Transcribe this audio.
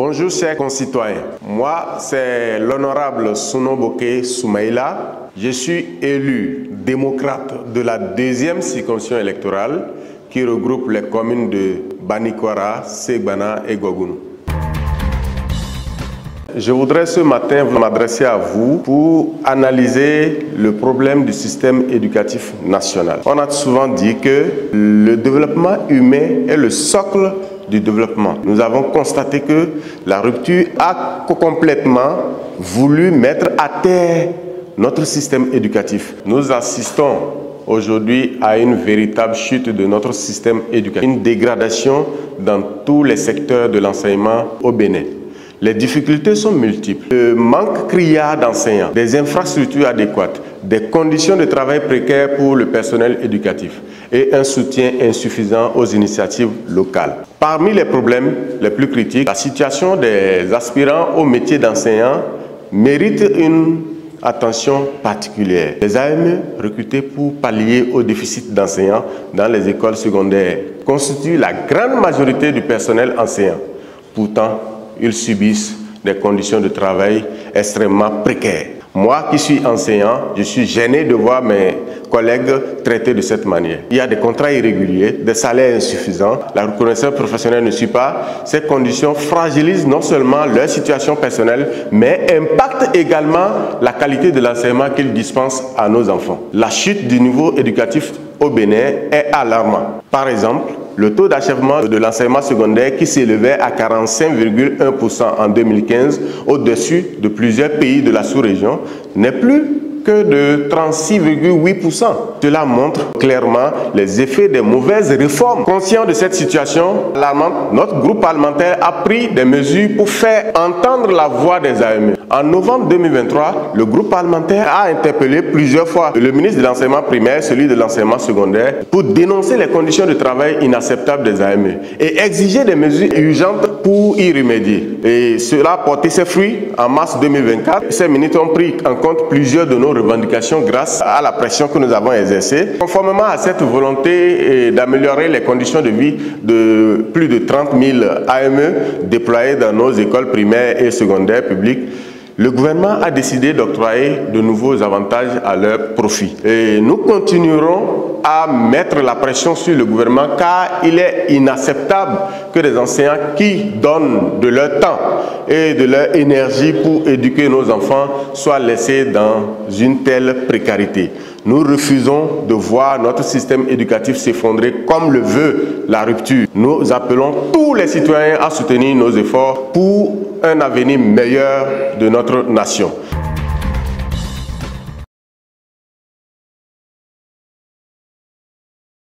Bonjour chers concitoyens, moi c'est l'honorable Sounomboké Soumaïla. Je suis élu démocrate de la deuxième circonscription électorale qui regroupe les communes de Banikwara, Segbana et Gogounou. Je voudrais ce matin m'adresser à vous pour analyser le problème du système éducatif national. On a souvent dit que le développement humain est le socle du développement. Nous avons constaté que la rupture a complètement voulu mettre à terre notre système éducatif. Nous assistons aujourd'hui à une véritable chute de notre système éducatif, une dégradation dans tous les secteurs de l'enseignement au Bénin. Les difficultés sont multiples. Le manque criard d'enseignants, des infrastructures adéquates, des conditions de travail précaires pour le personnel éducatif et un soutien insuffisant aux initiatives locales. Parmi les problèmes les plus critiques, la situation des aspirants au métier d'enseignant mérite une attention particulière. Les AME recrutés pour pallier au déficit d'enseignants dans les écoles secondaires constituent la grande majorité du personnel enseignant. Pourtant, ils subissent des conditions de travail extrêmement précaires. Moi qui suis enseignant, je suis gêné de voir mes collègues traités de cette manière. Il y a des contrats irréguliers, des salaires insuffisants, la reconnaissance professionnelle ne suit pas. Ces conditions fragilisent non seulement leur situation personnelle, mais impactent également la qualité de l'enseignement qu'ils dispensent à nos enfants. La chute du niveau éducatif au Bénin est alarmante. Par exemple, le taux d'achèvement de l'enseignement secondaire qui s'élevait à 45,1% en 2015 au-dessus de plusieurs pays de la sous-région n'est plus que de 36,8%. Cela montre clairement les effets des mauvaises réformes. Conscient de cette situation alarmante, notre groupe parlementaire a pris des mesures pour faire entendre la voix des AME. En novembre 2023, le groupe parlementaire a interpellé plusieurs fois le ministre de l'enseignement primaire, celui de l'enseignement secondaire, pour dénoncer les conditions de travail inacceptables des AME et exiger des mesures urgentes pour y remédier. Et cela a porté ses fruits. En mars 2024, ces ministres ont pris en compte plusieurs de nos revendications grâce à la pression que nous avons exercée. Conformément à cette volonté d'améliorer les conditions de vie de plus de 30 000 AME déployés dans nos écoles primaires et secondaires publiques, le gouvernement a décidé d'octroyer de nouveaux avantages à leur profit. Et nous continuerons à mettre la pression sur le gouvernement car il est inacceptable que des enseignants qui donnent de leur temps et de leur énergie pour éduquer nos enfants soient laissés dans une telle précarité. Nous refusons de voir notre système éducatif s'effondrer comme le veut la rupture. Nous appelons tous les citoyens à soutenir nos efforts pour un avenir meilleur de notre nation.